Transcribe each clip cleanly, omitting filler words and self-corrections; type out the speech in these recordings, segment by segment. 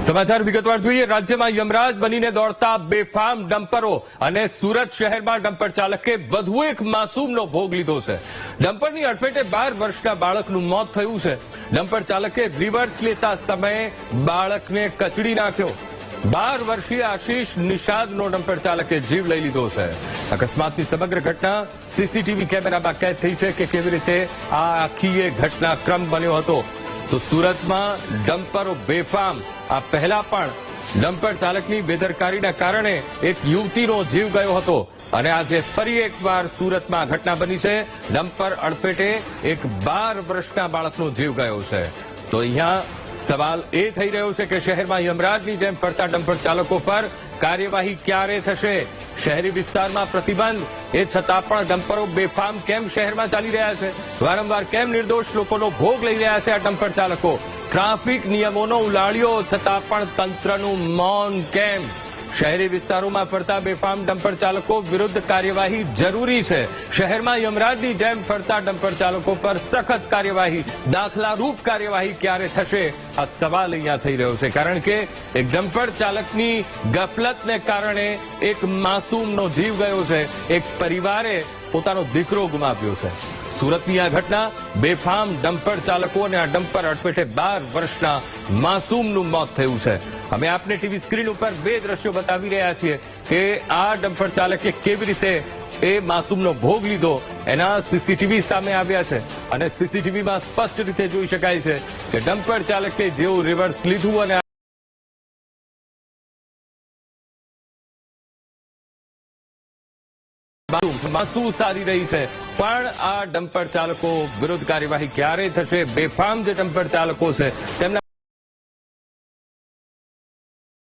સમાચાર વિગતવાર જોઈએ। રાજ્યમાં યમરાજ બનીને દોડતા બેફામ ડમ્પરો અને સુરત શહેરમાં ડમ્પર ચાલકે વધુ એક માસૂમનો ભોગ લીધો છે। ડમ્પરની અડફેટે 12 વર્ષના બાળકનું મોત થયું છે। ડમ્પર ચાલકે રિવર્સ લેતા સમયે બાળકને કચડી નાખ્યો। 12 વર્ષીય આશીષ નિષાદનો ડમ્પર ચાલકે જીવ લઈ લીધો છે। અકસ્માતની સમગ્ર ઘટના સીસીટીવી કેમેરામાં કેદ થઈ છે કે કેવી રીતે આ આખી ઘટનાક્રમ બન્યો હતો। તો સુરતમાં ડમ્પરો બેફામ, આ પહેલા પણ ડમ્પર ચાલકની બેદરકારીના કારણે એક યુવતીનો જીવ ગયો હતો અને આજે ફરી એકવાર સુરતમાં ઘટના બની છે। ડમ્પર અડફેટે એક 12 વર્ષના બાળકનો જીવ ગયો છે। તો અહીંયા સવાલ એ થઈ રહ્યો છે કે શહેરમાં યમરાજની જેમ ફરતા ડમ્પર ચાલકો પર કાર્યવાહી ક્યારે થશે? શહેરી વિસ્તારમાં પ્રતિબંધ એ છતાં પણ ડમ્પરો બેફામ કેમ શહેરમાં ચાલી રહ્યા છે? વારંવાર કેમ નિર્દોષ લોકોનો ભોગ લઈ રહ્યા છે આ ડમ્પર ચાલકો? ટ્રાફિક નિયમોનો ઉલાળ્યો છતાં પણ તંત્રનું મૌન કેમ? શહેરી વિસ્તારોમાં ફરતા બેફામ ડમ્પર ચાલકો વિરુદ્ધ કાર્યવાહી જરૂરી છે। શહેરમાં યમરાજની જેમ ફરતા ડમ્પર ચાલકો પર સખત કાર્યવાહી, દાખલારૂપ કાર્યવાહી ક્યારે થશે? આ સવાલ અહીંયા થઈ રહ્યો છે, કારણ કે એક ડમ્પર ચાલકની ગફલતને કારણે એક માસૂમનો જીવ ગયો છે, એક પરિવારે પોતાનો દીકરો ગુમાવ્યો છે। સુરતની આ ઘટના બેફામ ડમ્પર ચાલકો અને આ ડમ્પર અડફેટે 12 વર્ષના માસૂમનું મોત થયું છે। અમે આપને ટીવી સ્ક્રીન ઉપર 2 દ્રશ્યો બતાવી રહ્યા છીએ કે આ ડમ્પર ચાલકે કેવી રીતે એ માસૂમનો ભોગ લીધો એના સીસીટીવી સામે આવ્યા છે અને સીસીટીવીમાં સ્પષ્ટ રીતે જોઈ શકાય છે કે ડમ્પર ચાલકે જેવું રિવર્સ લીધું અને માસૂમ સારી રહી છે, પણ આ ડમ્પર ચાલકો વિરુદ્ધ કાર્યવાહી ક્યારે થશે? બેફામ જે ડમ્પર ચાલકો છે તેમના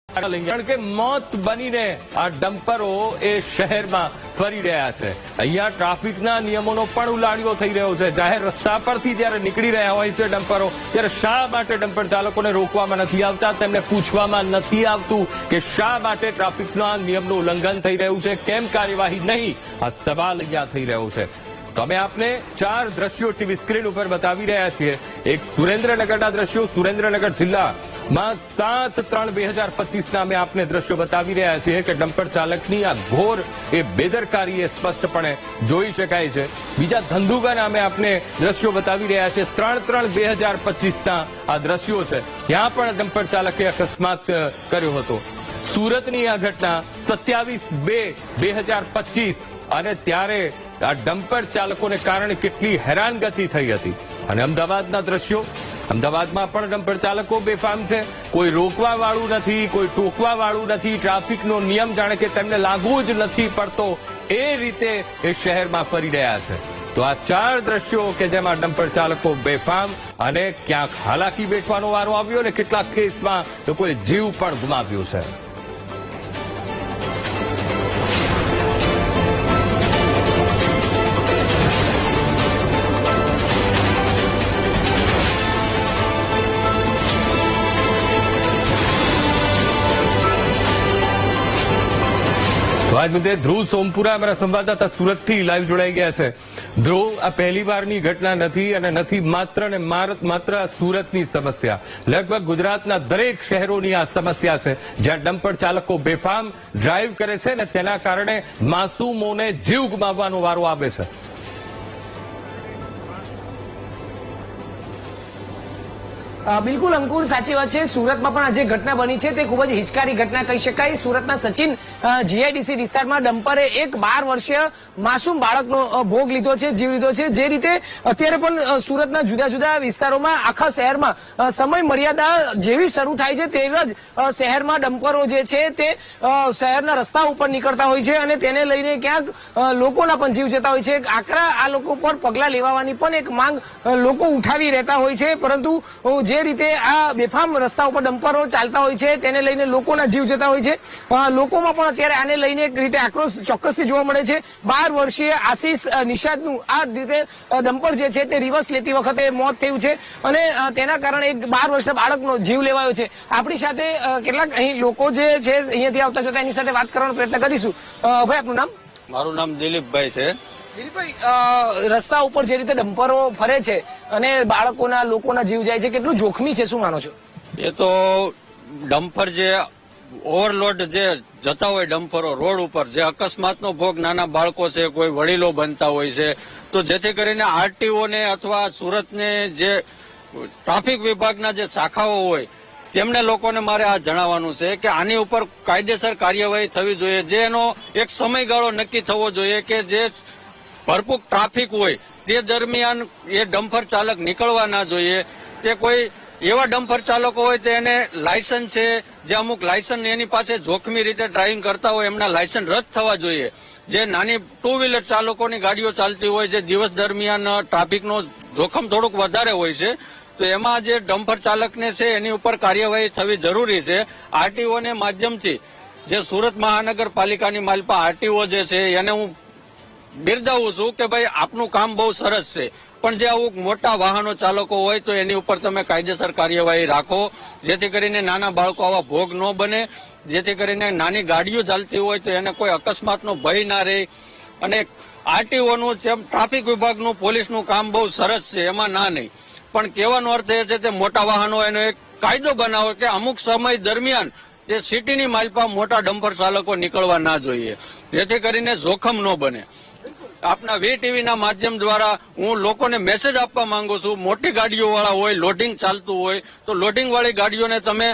કારણ કે મોત બનીને આ ડમ્પરો એ શહેરમાં ફરી રહ્યા છે। અહીંયા ટ્રાફિકના નિયમોનો પણ ઉલાળ્યો થઈ રહ્યો છે। જાહેર રસ્તા પરથી જ્યારે નીકળી રહ્યા હોય છે ડમ્પરો, ત્યારે શા માટે ડમ્પર ચાલકોને રોકવામાં નથી આવતા? તેમને પૂછવામાં નથી આવતું કે શા માટે ટ્રાફિકના નિયમનું ઉલ્લંઘન થઈ રહ્યું છે? કેમ કાર્યવાહી નહીં? આ સવાલ અહીંયા થઈ રહ્યો છે। તો અમે આપને 4 દ્રશ્યો ટીવી સ્ક્રીન ઉપર બતાવી રહ્યા છીએ। એક સુરેન્દ્રનગરના દ્રશ્યો, સુરેન્દ્રનગર જિલ્લામાં 7/3/2025ના અમે આપને દ્રશ્યો બતાવી રહ્યા છીએ કે ડમ્પર ચાલકની આ ઘોર એ બેદરકારી એ સ્પષ્ટપણે જોઈ શકાય છે। બીજા ધંધુકાના અમે આપને દ્રશ્યો બતાવી રહ્યા છીએ। 3/3/2025ના આ દ્રશ્યો છે, ત્યાં પણ ડમ્પર ચાલકે અકસ્માત કર્યો હતો। સુરતની આ ઘટના 27/2/2025 અને ત્યારે આ ડમ્પર ચાલકોને કારણે કેટલી હેરાનગતિ થઈ હતી। અને અમદાવાદના દ્રશ્યો, અમદાવાદમાં પણ ડમ્પર ચાલકો બેફામ છે। કોઈ રોકવા વાળું નથી, કોઈ ટોકવા વાળું નથી। ટ્રાફિકનો નિયમ જાણે કે તેમને લાગુ જ નથી પડતો એ રીતે એ શહેરમાં ફરી રહ્યા છે। તો આ 4 દ્રશ્યો કે જેમાં ડમ્પર ચાલકો બેફામ અને ક્યાંક હાલાકી વેઠવાનો વારો આવ્યો અને કેટલાક કેસમાં લોકોએ જીવ પણ ગુમાવ્યો છે। આજ મુદ્દે ધ્રુવ સોમપુરા અમારા સંવાદદાતા સુરતથી લાઈવ જોડાઈ ગયા છે। ધ્રુવ, આ પહેલી વારની ઘટના નથી અને નથી માત્ર ને માત્ર સુરતની સમસ્યા, લગભગ ગુજરાતના દરેક શહેરોની આ સમસ્યા છે, જ્યાં ડમ્પર ચાલકો બેફામ ડ્રાઈવ કરે છે ને તેના કારણે માસૂમોને જીવ ગુમાવવાનો વારો આવે છે। બિલકુલ અંકુર, સાચી વાત છે। સુરતમાં પણ આ જે ઘટના બની છે તે ખૂબ જ હિચકારી ઘટના કહી શકાય। સુરતના સચિન જીઆઈડીસી વિસ્તારમાં ડમ્પરે એક 12 વર્ષીય માસૂમ બાળકનો ભોગ લીધો છે, જીવ લીધો છે। જે રીતે અત્યારે પણ સુરતના જુદા જુદા વિસ્તારોમાં આખા શહેરમાં સમય મર્યાદા જેવી શરૂ થાય છે તેવા જ શહેરમાં ડમ્પરો જે છે તે શહેરના રસ્તા ઉપર નીકળતા હોય છે અને તેને લઈને ક્યાંક લોકોના પણ જીવ જતા હોય છે। આકરા આ લોકો પર પગલાં લેવાની પણ એક માંગ લોકો ઉઠાવી રહેતા હોય છે, પરંતુ જે રીતે આ બેફામ રસ્તા ઉપર ડમ્પરો ચાલતા હોય છે તેને લઈને લોકોના જીવ જતા હોય છે। લોકોમાં પણ અત્યારે આને લઈને એક રીતે આક્રોશ ચોક્કસથી જોવા મળે છે। 12 વર્ષીય આશીષ નિષાદનું આ રીતે ડમ્પર જે છે તે રિવર્સ લેતી વખતે મોત થયું છે અને તેના કારણે એક 12 વર્ષના બાળકનો જીવ લેવાયો છે। આપણી સાથે કેટલાક અહીં લોકો જે છે અહીંયાથી આવતા જતા એની સાથે વાત કરવાનો પ્રયત્ન કરીશું। ભાઈ, આપનું નામ? મારું નામ દિલીપભાઈ છે। દિલીપભાઈ, રસ્તા ઉપર જે રીતે ડમ્પરો ફરે છે અને બાળકોના લોકોના જીવ જાય છે, કેટલું જોખમી છે, શું માનો છો? એ તો ડમ્પર જે ઓવરલોડ જે જતા હોય ડમ્પરો રોડ ઉપર, જે અકસ્માતનો ભોગ નાના બાળકો છે, કોઈ વડીલો બનતા હોય છે, તો જેથી કરીને આરટીઓને અથવા સુરતને જે ટ્રાફિક વિભાગના જે શાખાઓ હોય તેમને લોકોને મારે આ જણાવવાનું છે કે આની ઉપર કાયદેસર કાર્યવાહી થવી જોઈએ. જે એનો એક સમયગાળો નક્કી થવો જોઈએ કે જે ભરપૂર ટ્રાફિક હોય તે દરમિયાન એ ડમ્પર ચાલક નીકળવા ના જોઈએ. તે કોઈ એવા ડમ્પર ચાલકો હોય તો એને લાયસન્સ છે, જે અમુક લાયસન્સ એની પાસે જોખમી રીતે ડ્રાઇવિંગ કરતા હોય એમના લાયસન્સ રદ થવા જોઈએ. જે નાની ટુ વ્હીલર ચાલકોની ગાડીઓ ચાલતી હોય, જે દિવસ દરમિયાન ટ્રાફિકનો જોખમ થોડુંક વધારે હોય છે, તો એમાં જે ડમ્પર ચાલકને છે એની ઉપર કાર્યવાહી થવી જરૂરી છે. આરટીઓને માધ્યમથી જે સુરત મહાનગરપાલિકાની માલપા આરટીઓ જે છે એને હું બિરદાવું છું કે ભાઈ આપનું કામ બહુ સરસ છે, પણ જે આવું મોટા વાહનો ચાલકો હોય તો એની ઉપર તમે કાયદેસર કાર્યવાહી રાખો, જેથી કરીને નાના બાળકો આવા ભોગ ન બને, જેથી કરીને નાની ગાડીઓ ચાલતી હોય તો એને કોઈ અકસ્માતનો ભય ના રહે. અને આરટીઓનું જેમ ટ્રાફિક વિભાગનું પોલીસનું કામ બહુ સરસ છે, એમાં ના નહીં, પણ કહેવાનો અર્થ એ છે કે મોટા વાહનો એનો એક કાયદો બનાવો કે અમુક સમય દરમિયાન એ સિટીની માલપા મોટા ડમ્પર ચાલકો નીકળવા ના જોઈએ, જેથી કરીને જોખમ ન બને. આપના વીટીવીના માધ્યમ દ્વારા હું લોકોને મેસેજ આપવા માંગુ છું, મોટી ગાડીઓ વાળા હોય, લોડિંગ ચાલતું હોય તો લોડિંગ વાળી ગાડીઓને તમે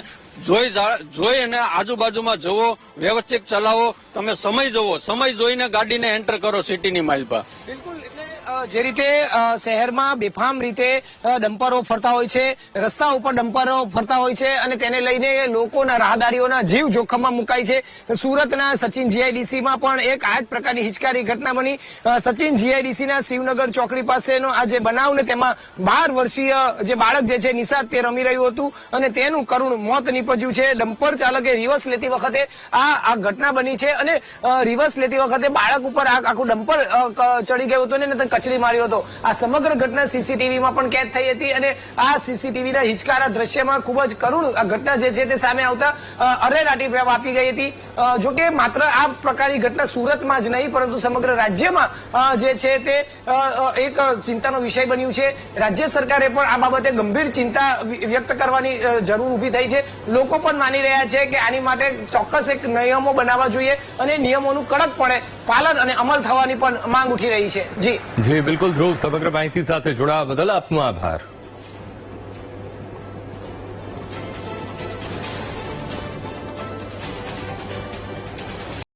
જોઈ અને આજુબાજુમાં જુઓ, વ્યવસ્થિત ચલાવો, તમે સમય જોવો, સમય જોઈને ગાડીને એન્ટર કરો સિટીની માલપા. બિલકુલ. જે રીતે શહેરમાં બેફામ રીતે ડમ્પરો ફરતા હોય છે, રસ્તા ઉપર ડમ્પરો ફરતા હોય છે અને તેને લઈને લોકોના રાહદારીઓના જીવ જોખમમાં મુકાય છે. સુરતના સચિન જીઆઈડીસીમાં પણ એક આ જ પ્રકારની હિચકારી ઘટના બની. સચિન જીઆઈડીસીના શિવનગર ચોકડી પાસેનો આ જે બનાવ ને તેમાં 12 વર્ષીય જે બાળક જે છે નિશાદ તે રમી રહ્યું હતું અને તેનું કરુણ મોત નીપજ્યું છે. ડમ્પર ચાલકે રિવર્સ લેતી વખતે આ ઘટના બની છે અને રિવર્સ લેતી વખતે બાળક ઉપર આખું ડમ્પર ચડી ગયું હતું ને કચડી માર્યો હતો. આ સમગ્ર ઘટના સીસીટીવીમાં પણ કેદ થઈ હતી અને આ સીસીટીવીના હિચકારા દ્રશ્યમાં ખૂબ જ કરુણ આ ઘટના જે છે તે સામે આવતા અરેરાટી વ્યાપી ગઈ હતી. જોકે માત્ર આ પ્રકારની ઘટના સુરતમાં જ નહીં પરંતુ સમગ્ર રાજ્યમાં જે છે તે એક ચિંતાનો વિષય બન્યું છે. રાજ્ય સરકારે પણ આ બાબતે ગંભીર ચિંતા વ્યક્ત કરવાની જરૂર ઉભી થઈ છે. લોકો પણ માની રહ્યા છે કે આની માટે ચોક્કસ એક નિયમો બનાવવા જોઈએ અને નિયમોનું કડકપણે પાલન અને અમલ થવાની પણ માંગ ઉઠી રહી છે. જી બિલકુલ ધ્રુવ, સમગ્ર માહિતી સાથે જોડાવા બદલ આપનો આભાર.